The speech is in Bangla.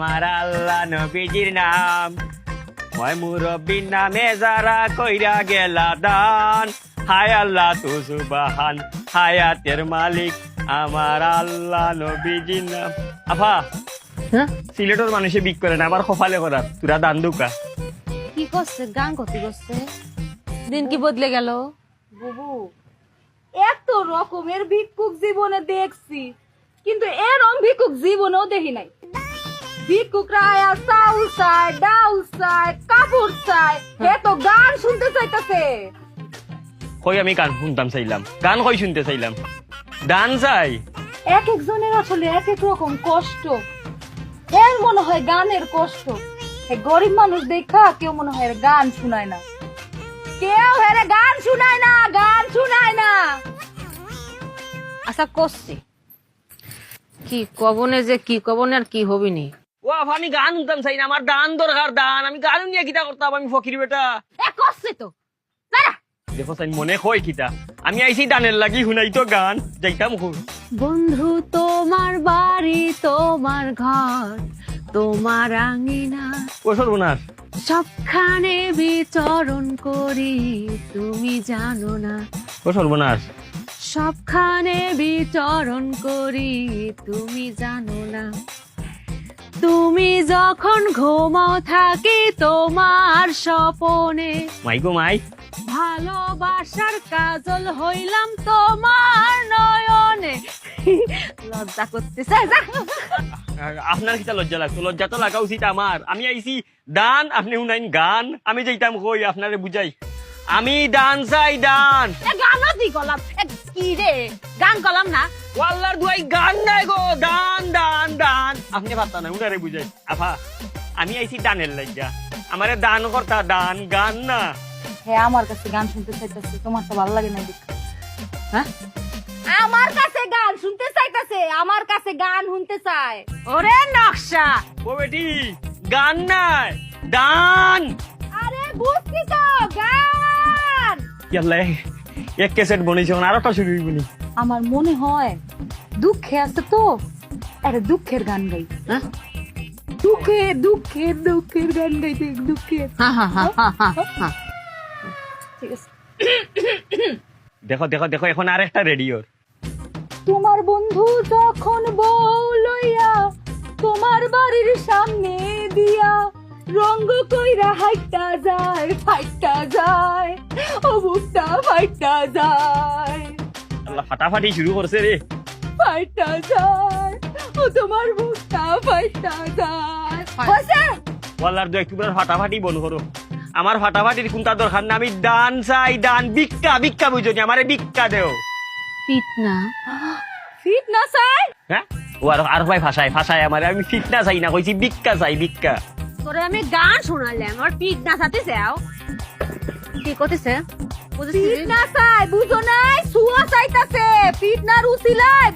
আমার আল্লাহ নবীজির নাম মই মুরব্বীর নামে যারা কইরা গেলা দান হায় আল্লাহ তু সুবহান হায়াতের মালিক আমার আল্লাহ নবীজির নাম। আফা সিলেটের মানুষে বিক করে না আবার কপালে করার তুরা দান দুকা কি করছে গান করতে করছে দিন কি বদলে গেল। বুবু এত রকমের ভিক্ষুক জীবনে দেখছি কিন্তু এরকম ভিক্ষুক জীবনেও দেখি নাই। ভিক্ষুকরা আয়া চাউল চায়, ডাউল চায়, কাপড় চায়, হে তো গান শুনতে চাইতেছে। কই আমি গান শুনতাম চাইলাম, গান কই শুনতে চাইলাম, দান চাই। এক একজনের আসলে এক এক রকম কষ্ট। এর মনে হয় গানের কষ্ট, গরিব মানুষ দেখা কেউ মনে হয় গান শুনায় না, কেউ হেরে গান শুনায় না, গান শুনায় না। আচ্ছা করছি কি কবনে যে কি কবনে আর কি হবিনি। ও আফা আমি গান শুনতাম চাই না, আমার দান দরকার, দান। আমি গান নিয়ে কিতা করতাম, আমি ফকির বেটা। করছে তো দাঁড়া দেখো চাই মনে কই কিতা আমি আইছি দানের লাগি শুনাই তো গান যাইতাম খুব। বন্ধু তোমার বাড়ি তোমার ঘর তোমার আঙিনা ও সর্বনাশ সবখানে বিচরণ করি তুমি জানো না। ও সর্বনাশ সবখানে বিচরণ করি তুমি জানো না। তুমি যখন ঘুমাও থাকি তোমার স্বপনে মাই গো মাই ভালোবাসার কাজল হইলাম তোমার নয়নে। লজ্জা করতেছে যা। আপনার কিতা লজ্জা লাগতো? লজ্জা তো লাগা উচিত আমার। আমি আইছি দান, আপনি শুনাইন গান। আমি যাইতাম কই আপনারে বুঝাই, আমি দান চাই দান। গানও দি গলাম কি রে গান গলাম না। ওয়াল্লার দুয়াই গান নাই গো, দান দান দান। আপনি পারতা না, উনারে বুঝাই। আফা আমি আইছি দানের লাগিয়া, আমারে দান করতা, দান গান না। হ্যাঁ আমার কাছে গান শুনতে চাইতেছে, তোমার তো ভালো লাগে না দেখ। হ্যাঁ আমার কাছে গান শুনতে চাইতেছে, আমার কাছে গান শুনতে চায়। ওরে নকশা ও বেটি গান নাই, দান। আরে বুঝছি তো গান। ইয়াল্লা এক ক্যাসেট বনেছে, আর একটা শুরু হইবনি। আমার মনে হয় দুঃখে আছে তো, আরে দুঃখের গান গাই। হ্যাঁ দুঃখের দুঃখের দুঃখের গান গাইতে, দুঃখের। ঠিক আছে দেখো দেখো দেখো এখন আর একটা রেডিওর। তোমার বন্ধু যখন বউ লইয়া তোমার বাড়ির সামনে দিয়া রঙ্গ কইরা হাইটা যায়, ফাইটা যায়, ও বুকটা ফাইটা যায়, আল্লাহ ফাটাফাটি শুরু করছে রে। ফাইটা যায়, ও তোমার বুকটা ফাইটা যায়। হইছে? ওয়াল্লার দু একটু ফাটাফাটি বন্ধ করো। আমার ফাটাফাটির কোনটা দরকার না, আমি দান চাই, দান। ভিক্ষা ভিক্ষা বুঝো নি, আমারে ভিক্ষা দেও। পিটনা ফিট না চাই? হ্যাঁ ও আর ভাই ভাষায় ভাষায় আমারে, আমি ফিটনা চাই না, কইছি ভিক্ষা চাই, ভিক্ষা। তোরে আমি গান শোনালাম আর পিটনা সাথে যাও কি করতেছে ফিট না চাই বুঝো নাই, সুয়া চাইতাছে। ফিট না রুচিলায়